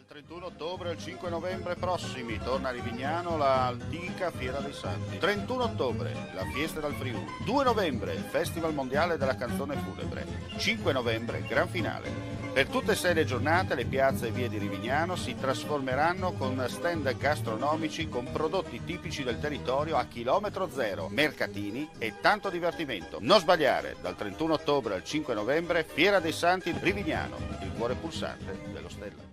31 ottobre al 5 novembre prossimi torna a Rivignano la antica Fiera dei Santi. 31 ottobre la Fiesta del Friuli. 2 novembre Festival Mondiale della Canzone Funebre. 5 novembre Gran Finale. Per tutte e 6 le giornate le piazze e vie di Rivignano si trasformeranno con stand gastronomici con prodotti tipici del territorio a chilometro zero, mercatini e tanto divertimento. Non sbagliare, dal 31 ottobre al 5 novembre Fiera dei Santi Rivignano, il cuore pulsante dello Stella.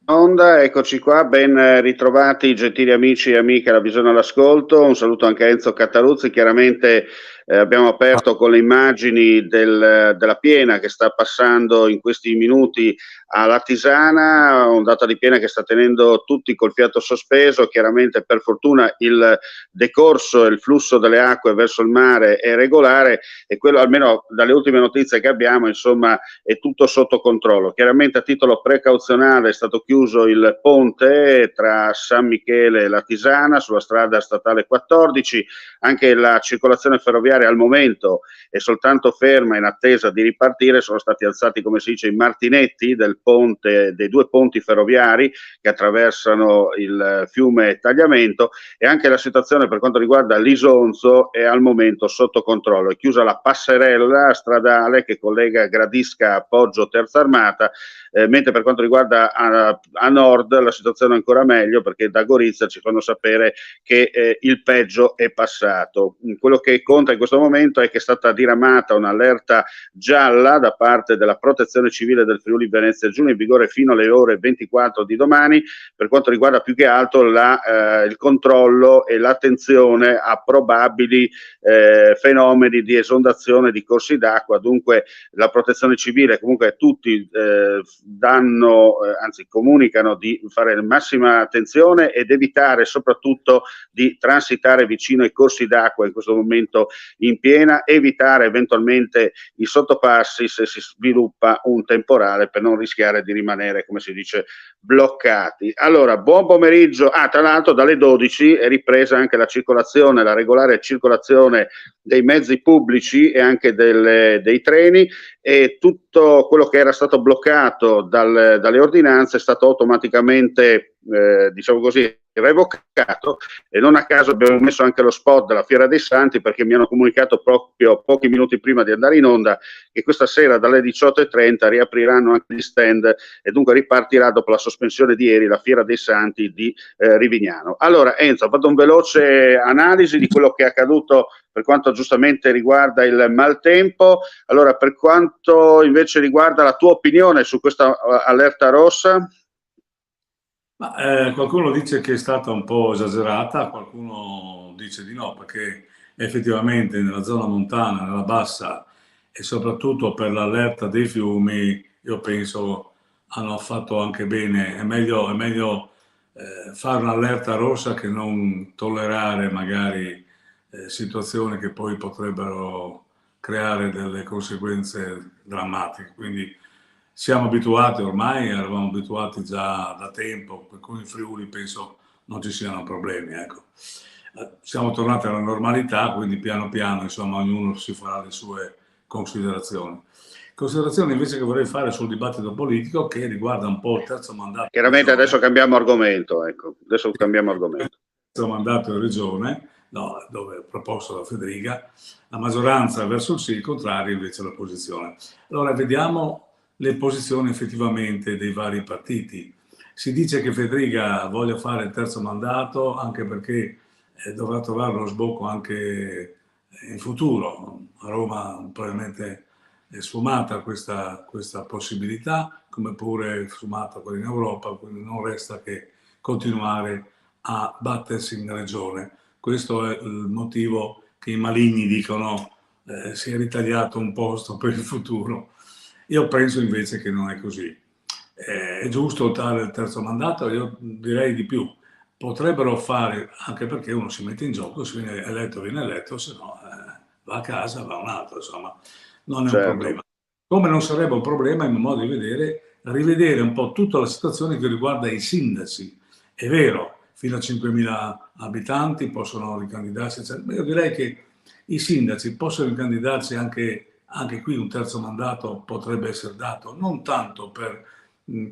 Onda, eccoci qua, ben ritrovati gentili amici e amiche alla visione all'ascolto. Un saluto anche a Enzo Cattaruzzi. Chiaramente abbiamo aperto con le immagini della piena che sta passando in questi minuti alla Tisana, ondata di piena che sta tenendo tutti col fiato sospeso. Chiaramente per fortuna il decorso e il flusso delle acque verso il mare è regolare e quello, almeno dalle ultime notizie che abbiamo, insomma, è tutto sotto controllo. Chiaramente a titolo precauzionale è stato chiuso il ponte tra San Michele e la Tisana sulla strada statale 14, anche la circolazione ferroviaria al momento è soltanto ferma in attesa di ripartire. Sono stati alzati, come si dice, i martinetti del ponte, dei due ponti ferroviari che attraversano il fiume Tagliamento, e anche la situazione per quanto riguarda l'Isonzo è al momento sotto controllo. È chiusa la passerella stradale che collega Gradisca a Poggio Terza Armata, mentre per quanto riguarda a nord la situazione è ancora meglio, perché da Gorizia ci fanno sapere che il peggio è passato. Quello che conta in questo momento è che è stata diramata un'allerta gialla da parte della Protezione Civile del Friuli Venezia Giulia, in vigore fino alle ore 24 di domani, per quanto riguarda più che altro il controllo e l'attenzione a probabili fenomeni di esondazione di corsi d'acqua. Dunque la Protezione Civile, comunque tutti anzi comunicano di fare massima attenzione ed evitare soprattutto di transitare vicino ai corsi d'acqua in questo momento in piena, evitare eventualmente i sottopassi se si sviluppa un temporale, per non rischiare di rimanere, come si dice, bloccati. Allora, buon pomeriggio. Tra l'altro dalle 12 è ripresa anche la circolazione, la regolare circolazione dei mezzi pubblici e anche dei treni, e tutto quello che era stato bloccato dalle ordinanze è stato automaticamente, diciamo così, revocato, e non a caso abbiamo messo anche lo spot della Fiera dei Santi, perché mi hanno comunicato proprio pochi minuti prima di andare in onda che questa sera dalle 18:30 riapriranno anche gli stand e dunque ripartirà dopo la sospensione di ieri la Fiera dei Santi di Rivignano. Allora Enzo, ho fatto un veloce analisi di quello che è accaduto per quanto giustamente riguarda il maltempo. Allora, per quanto invece riguarda la tua opinione su questa allerta rossa? Qualcuno dice che è stata un po' esagerata, qualcuno dice di no, perché effettivamente nella zona montana, nella bassa, e soprattutto per l'allerta dei fiumi, io penso hanno fatto anche bene. È meglio fare un'allerta rossa che non tollerare magari situazioni che poi potrebbero creare delle conseguenze drammatiche. Quindi siamo abituati ormai, eravamo abituati già da tempo, per cui in Friuli penso non ci siano problemi, ecco. Siamo tornati alla normalità, quindi piano piano, insomma, ognuno si farà le sue considerazioni. Considerazioni invece che vorrei fare sul dibattito politico che riguarda un po' il terzo mandato in Chiaramente regione. adesso cambiamo argomento, ecco. Adesso cambiamo argomento. Il terzo mandato in regione, no, dove è proposto da Federica, la maggioranza verso il sì, il contrario invece l'opposizione. Allora vediamo le posizioni effettivamente dei vari partiti. Si dice che Federica voglia fare il terzo mandato anche perché dovrà trovare uno sbocco anche in futuro. A Roma probabilmente è sfumata questa possibilità, come pure è sfumata quella in Europa, quindi non resta che continuare a battersi in regione. Questo è il motivo che i maligni dicono si è ritagliato un posto per il futuro. Io penso invece che non è così. È giusto dare il terzo mandato? Io direi di più. Potrebbero fare, anche perché uno si mette in gioco, se viene eletto, se no va a casa, va un altro, insomma, non è un Certo. problema. Come non sarebbe un problema, in mio modo di vedere, rivedere un po' tutta la situazione che riguarda i sindaci. È vero, fino a 5.000 abitanti possono ricandidarsi, eccetera. Ma io direi che i sindaci possono ricandidarsi anche qui, un terzo mandato potrebbe essere dato, non tanto per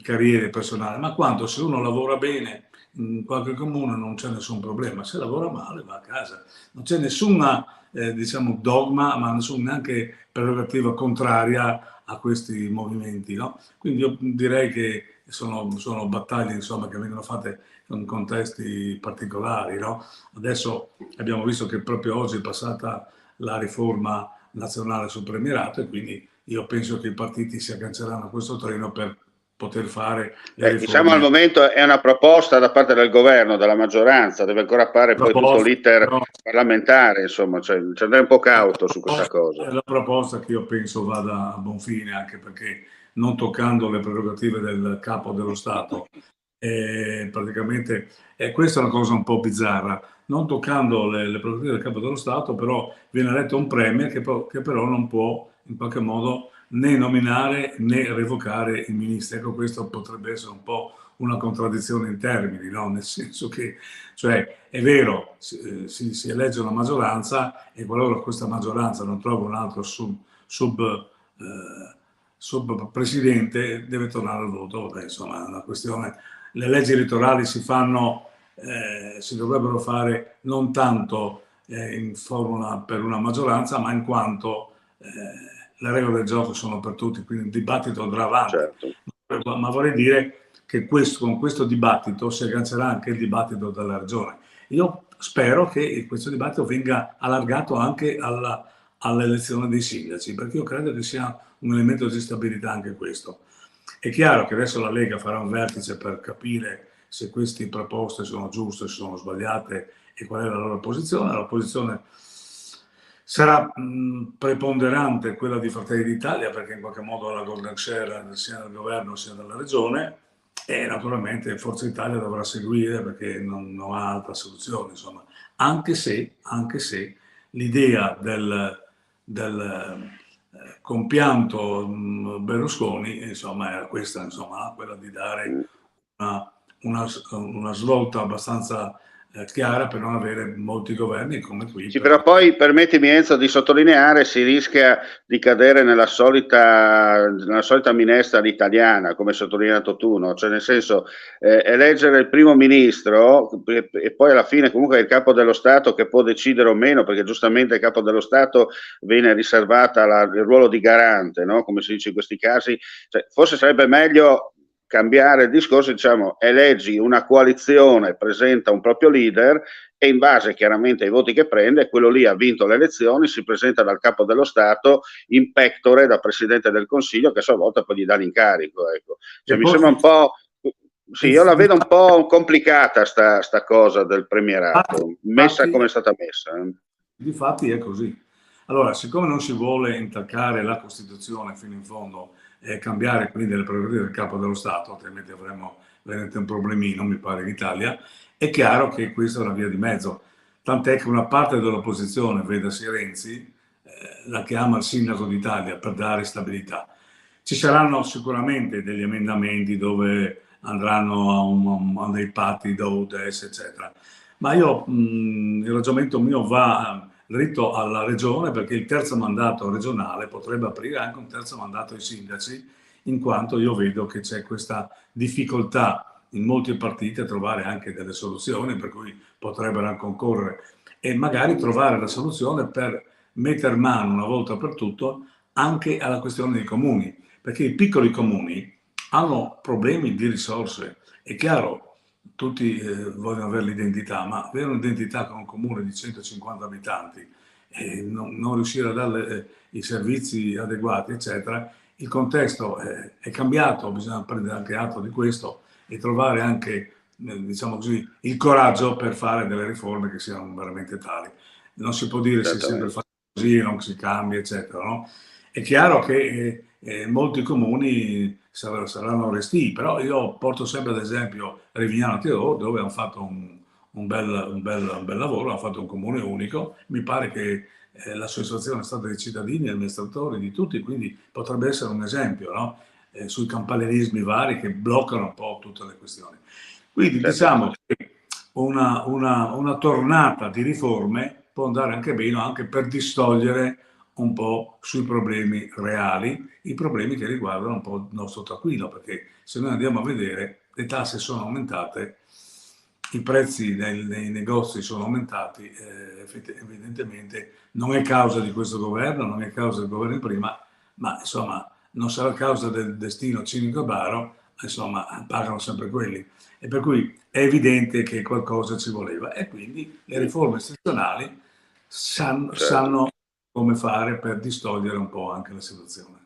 carriere personali, ma quanto se uno lavora bene in qualche comune non c'è nessun problema, se lavora male va a casa, non c'è nessuna diciamo dogma, ma nessuna neanche prerogativa contraria a questi movimenti, no? Quindi io direi che sono battaglie insomma, che vengono fatte in contesti particolari, no? Adesso abbiamo visto che proprio oggi è passata la riforma nazionale sul premierato e quindi io penso che i partiti si agganceranno a questo treno per poter fare le Diciamo al riforme. momento è una proposta da parte del governo, della maggioranza, deve ancora fare poi tutto Proposta, l'iter però, parlamentare, insomma, cioè, c'è andare un po' cauto su questa cosa. è la proposta che io penso vada a buon fine, anche perché non toccando le prerogative del capo dello Stato, praticamente, questa è una cosa un po' bizzarra, non toccando le prerogative del capo dello Stato, però viene eletto un premier che però non può in qualche modo né nominare né revocare i ministri. Ecco, questo potrebbe essere un po' una contraddizione in termini, no? Nel senso che, cioè, è vero, si elegge una maggioranza e qualora questa maggioranza non trova un altro sub presidente deve tornare al voto. Vabbè, insomma, è una questione. Le leggi elettorali si dovrebbero fare non tanto in formula per una maggioranza, ma in quanto le regole del gioco sono per tutti, quindi il dibattito andrà avanti. Certo. Ma vorrei dire che con questo dibattito si aggancerà anche il dibattito della regione. Io spero che questo dibattito venga allargato anche all'elezione dei sindaci, perché io credo che sia un elemento di stabilità anche questo. È chiaro che adesso la Lega farà un vertice per capire se queste proposte sono giuste, se sono sbagliate e qual è la loro posizione. La posizione sarà preponderante quella di Fratelli d'Italia, perché in qualche modo ha la golden share sia del governo sia della regione, e naturalmente Forza Italia dovrà seguire perché non ha altra soluzione, insomma. Anche se l'idea del compianto Berlusconi, insomma, era questa, insomma, quella di dare una svolta abbastanza chiara per non avere molti governi come qui. Sì, però poi permettimi Enzo di sottolineare, si rischia di cadere nella solita minestra all'italiana, come sottolineato tu, no? Cioè nel senso eleggere il primo ministro e poi alla fine comunque è il capo dello Stato che può decidere o meno, perché giustamente il capo dello Stato viene riservata il ruolo di garante, no? Come si dice in questi casi, cioè, forse sarebbe meglio cambiare il discorso, diciamo, eleggi una coalizione, presenta un proprio leader e in base chiaramente ai voti che prende, quello lì ha vinto le elezioni, si presenta dal capo dello Stato in pectore da Presidente del Consiglio che a sua volta poi gli dà l'incarico. Ecco. Cioè, mi sembra un po'... Sì, io la vedo un po' complicata sta cosa del premierato, messa come è stata messa. Difatti è così. Allora, siccome non si vuole intaccare la Costituzione fino in fondo e cambiare quindi le prerogative del Capo dello Stato, altrimenti avremo veramente un problemino, mi pare, in Italia, è chiaro che questa è una via di mezzo. Tant'è che una parte dell'opposizione, vedasi Renzi, la chiama il sindaco d'Italia per dare stabilità. Ci saranno sicuramente degli emendamenti dove andranno a dei patti d'Audes, eccetera. Ma il ragionamento mio va dritto alla regione, perché il terzo mandato regionale potrebbe aprire anche un terzo mandato ai sindaci, in quanto io vedo che c'è questa difficoltà in molti partiti a trovare anche delle soluzioni, per cui potrebbero concorrere e magari trovare la soluzione per mettere mano una volta per tutto anche alla questione dei comuni, perché i piccoli comuni hanno problemi di risorse. È chiaro, tutti vogliono avere l'identità, ma avere un'identità con un comune di 150 abitanti e non riuscire a dare i servizi adeguati, eccetera, il contesto è cambiato, bisogna prendere anche atto di questo e trovare anche, diciamo così, il coraggio per fare delle riforme che siano veramente tali. Non si può dire si è sempre fatto così, non si cambia, eccetera, no? È chiaro che molti comuni saranno restii, però io porto sempre ad esempio Rivignano Tirò, dove hanno fatto un bel lavoro, hanno fatto un comune unico. Mi pare che l'associazione è stata dei cittadini, amministratori, di tutti, quindi potrebbe essere un esempio, no? Sui campanilismi vari che bloccano un po' tutte le questioni. Quindi diciamo che una tornata di riforme può andare anche bene, anche per distogliere un po' sui problemi reali, i problemi che riguardano un po' il nostro tranquillo, perché se noi andiamo a vedere le tasse sono aumentate, i prezzi nei negozi sono aumentati, evidentemente non è causa di questo governo, non è causa del governo prima, ma insomma non sarà causa del destino cinico e baro, insomma pagano sempre quelli. E per cui è evidente che qualcosa ci voleva e quindi le riforme istituzionali sanno come fare per distogliere un po' anche la situazione.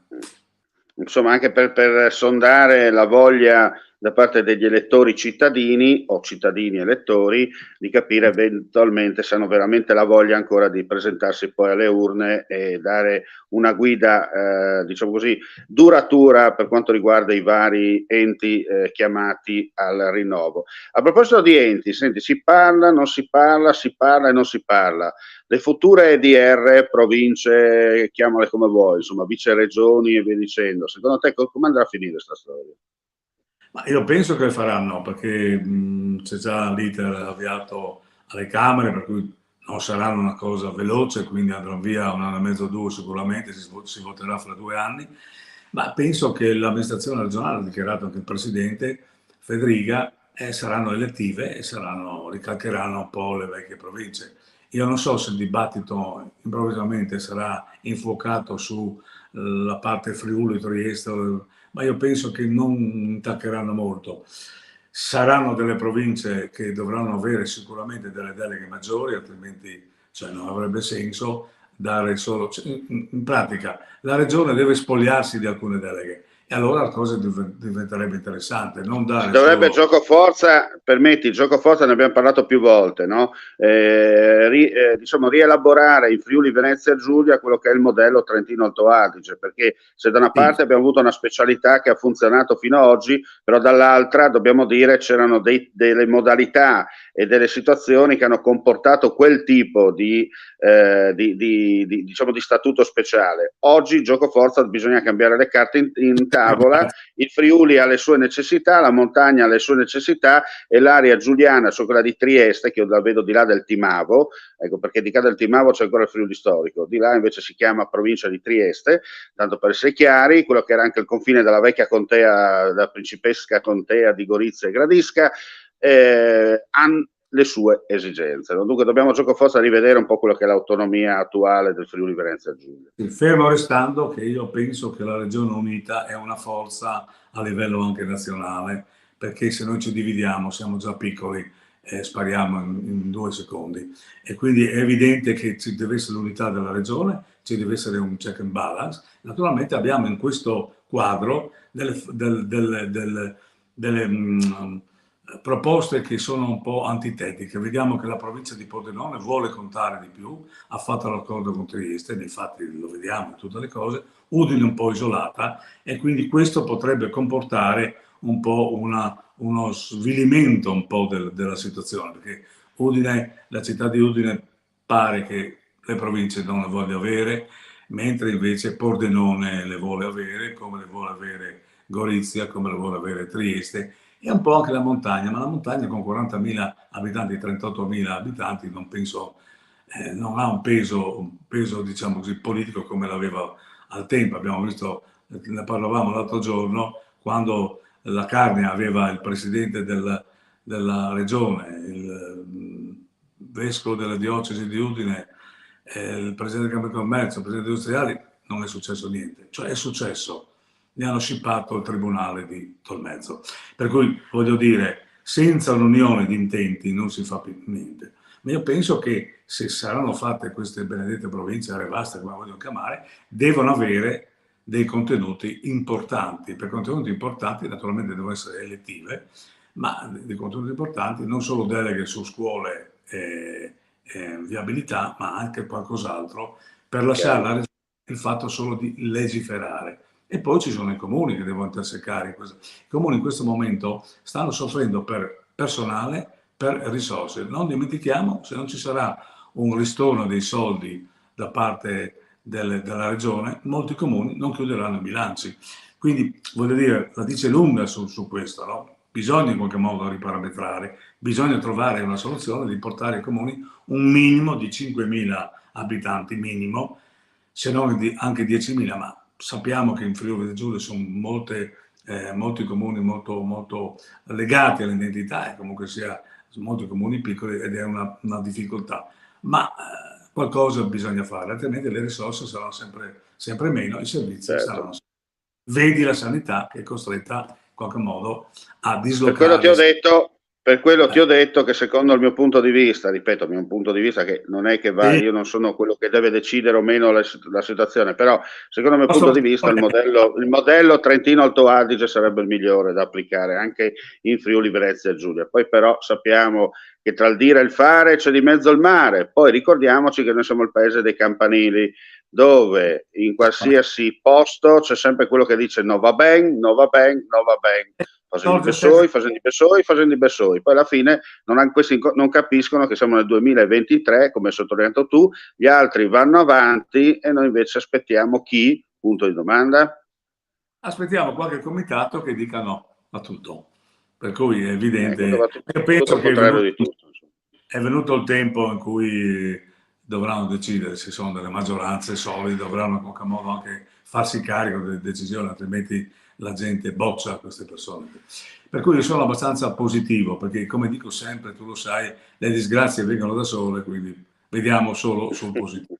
Insomma, anche per sondare la voglia da parte degli elettori cittadini o cittadini elettori di capire eventualmente se hanno veramente la voglia ancora di presentarsi poi alle urne e dare una guida, diciamo così, duratura per quanto riguarda i vari enti chiamati al rinnovo. A proposito di enti, senti, si parla, non si parla, si parla e non si parla. Le future EDR, province, chiamale come vuoi, insomma, vice regioni e via dicendo. Secondo te come andrà a finire questa storia? Ma io penso che le faranno perché c'è già l'iter avviato alle Camere, per cui non saranno una cosa veloce, quindi andranno via un anno e mezzo o due sicuramente, si voterà fra 2 anni, ma penso che l'amministrazione regionale, ha dichiarato anche il Presidente, Federica, saranno elettive e ricalcheranno un po' le vecchie province. Io non so se il dibattito improvvisamente sarà infuocato sulla parte Friuli, Trieste, ma io penso che non intaccheranno molto. Saranno delle province che dovranno avere sicuramente delle deleghe maggiori, altrimenti non avrebbe senso dare solo... in pratica la regione deve spogliarsi di alcune deleghe e allora la cosa diventerebbe interessante, non dare dovrebbe solo... gioco forza, permetti, il gioco forza ne abbiamo parlato più volte, no? Diciamo rielaborare in Friuli Venezia Giulia quello che è il modello Trentino Alto Adige, perché se da una parte abbiamo avuto una specialità che ha funzionato fino ad oggi, però dall'altra dobbiamo dire c'erano delle modalità e delle situazioni che hanno comportato quel tipo diciamo, di statuto speciale. Oggi gioco forza bisogna cambiare le carte in tavola, il Friuli ha le sue necessità, la montagna ha le sue necessità e l'area giuliana, cioè quella di Trieste, che io la vedo di là del Timavo, ecco perché di là del Timavo c'è ancora il Friuli storico, di là invece si chiama provincia di Trieste, tanto per essere chiari, quello che era anche il confine della vecchia contea, la principesca contea di Gorizia e Gradisca, hanno le sue esigenze. Dunque dobbiamo gioco forza rivedere un po' quello che è l'autonomia attuale del Friuli Venezia Giulia. Fermo restando che io penso che la Regione Unita è una forza a livello anche nazionale, perché se noi ci dividiamo siamo già piccoli e spariamo in 2 secondi. E quindi è evidente che ci deve essere l'unità della regione, ci deve essere un check and balance. Naturalmente abbiamo in questo quadro delle proposte che sono un po' antitetiche. Vediamo che la provincia di Pordenone vuole contare di più, ha fatto l'accordo con Trieste, infatti lo vediamo in tutte le cose, Udine un po' isolata, e quindi questo potrebbe comportare un po' uno svilimento un po' della situazione, perché Udine, la città di Udine pare che le province non le voglia avere, mentre invece Pordenone le vuole avere, come le vuole avere Gorizia, come le vuole avere Trieste, e un po' anche la montagna, ma la montagna con 40.000 abitanti, 38.000 abitanti, non penso, non ha un peso, diciamo così, politico come l'aveva al tempo. Abbiamo visto, ne parlavamo l'altro giorno, quando la Carnia aveva il presidente della regione, il vescovo della diocesi di Udine, il presidente del Campo di Commercio, il presidente industriali, non è successo niente. Cioè è successo, ne hanno scippato il tribunale di Tolmezzo. Per cui voglio dire, senza un'unione di intenti non si fa più niente. Ma io penso che se saranno fatte queste benedette province, aree vaste, come vogliono chiamare, devono avere dei contenuti importanti. Per contenuti importanti naturalmente devono essere elettive, ma dei contenuti importanti, non solo deleghe su scuole e viabilità, ma anche qualcos'altro per lasciare la regione il fatto solo di legiferare. E poi ci sono i comuni che devono intersecare. I comuni in questo momento stanno soffrendo per personale, per risorse. Non dimentichiamo, se non ci sarà un ritorno dei soldi da parte della regione, molti comuni non chiuderanno i bilanci. Quindi, voglio dire, la dice lunga su questo, no? Bisogna in qualche modo riparametrare, bisogna trovare una soluzione di portare ai comuni un minimo di 5.000 abitanti, minimo, se non anche 10.000, ma sappiamo che in Friuli Venezia Giulia sono molti comuni molto legati all'identità, e comunque sia molti comuni piccoli, ed è una difficoltà. Ma qualcosa bisogna fare, altrimenti le risorse saranno sempre meno, i servizi saranno sempre. Vedi la sanità che è costretta in qualche modo a dislocare. Per quello ti ho detto che secondo il mio punto di vista, ripeto, il mio punto di vista che non è che va, io non sono quello che deve decidere o meno la situazione, però secondo il mio punto di vista il modello Trentino-Alto Adige sarebbe il migliore da applicare anche in Friuli Venezia Giulia. Poi però sappiamo che tra il dire e il fare c'è di mezzo il mare, poi ricordiamoci che noi siamo il paese dei campanili, dove in qualsiasi posto c'è sempre quello che dice no va ben, no va ben, no va ben. Facendo i Bessoi, poi alla fine questi non capiscono che siamo nel 2023, come hai sottolineato tu, gli altri vanno avanti e noi invece aspettiamo chi? Punto di domanda. Aspettiamo qualche comitato che dica no a tutto, per cui è evidente. Io penso che è venuto il tempo in cui dovranno decidere se sono delle maggioranze solide, dovranno in qualche modo anche farsi carico delle decisioni, altrimenti la gente boccia queste persone. Per cui io sono abbastanza positivo, perché come dico sempre, tu lo sai, le disgrazie vengono da sole, quindi vediamo solo sul positivo.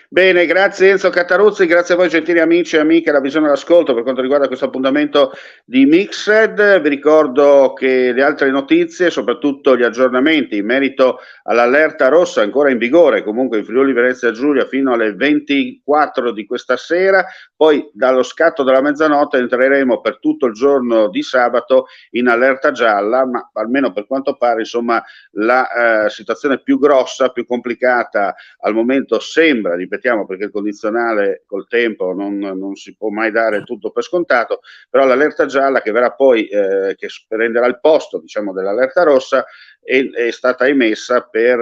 Bene, grazie Enzo Cataruzzi, grazie a voi gentili amici e amiche della Visione all'Ascolto per quanto riguarda questo appuntamento di Mixed. Vi ricordo che le altre notizie, soprattutto gli aggiornamenti in merito all'allerta rossa ancora in vigore, comunque in Friuli Venezia Giulia fino alle 24 di questa sera, poi dallo scatto della mezzanotte entreremo per tutto il giorno di sabato in allerta gialla, ma almeno per quanto pare insomma la situazione più grossa, più complicata al momento sembra, ripetiamo, perché il condizionale col tempo non si può mai dare tutto per scontato, però l'allerta gialla che verrà poi, che prenderà il posto diciamo dell'allerta rossa, è stata emessa per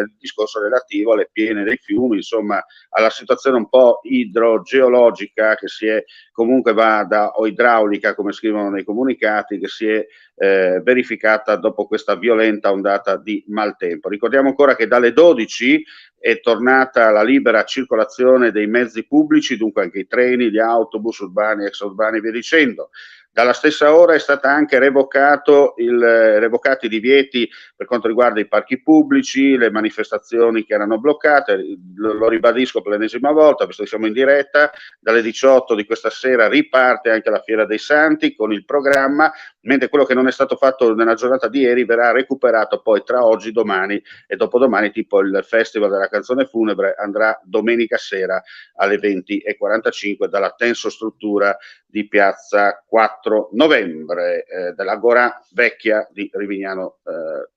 il discorso relativo alle piene dei fiumi, insomma alla situazione un po' idrogeologica che si è comunque o idraulica come scrivono nei comunicati, che si è verificata dopo questa violenta ondata di maltempo. Ricordiamo ancora che dalle 12 è tornata la libera circolazione dei mezzi pubblici, dunque anche i treni, gli autobus urbani, extraurbani e via dicendo. Dalla stessa ora è stata anche revocati i divieti per quanto riguarda i parchi pubblici, le manifestazioni che erano bloccate, lo ribadisco per l'ennesima volta, visto che siamo in diretta, dalle 18 di questa sera riparte anche la Fiera dei Santi con il programma, mentre quello che non è stato fatto nella giornata di ieri verrà recuperato poi tra oggi, domani e dopodomani, tipo il Festival della Canzone Funebre andrà domenica sera alle 20:45 dalla Tenso Struttura di piazza 4 novembre, dell'Agora Vecchia di Rivignano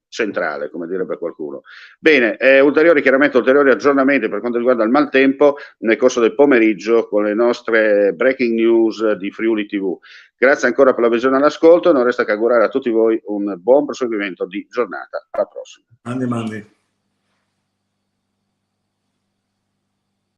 Centrale, come direbbe qualcuno. Bene, ulteriori aggiornamenti per quanto riguarda il maltempo nel corso del pomeriggio con le nostre breaking news di Friuli TV. Grazie ancora per la visione e l'ascolto, non resta che augurare a tutti voi un buon proseguimento di giornata. Alla prossima. Mandi.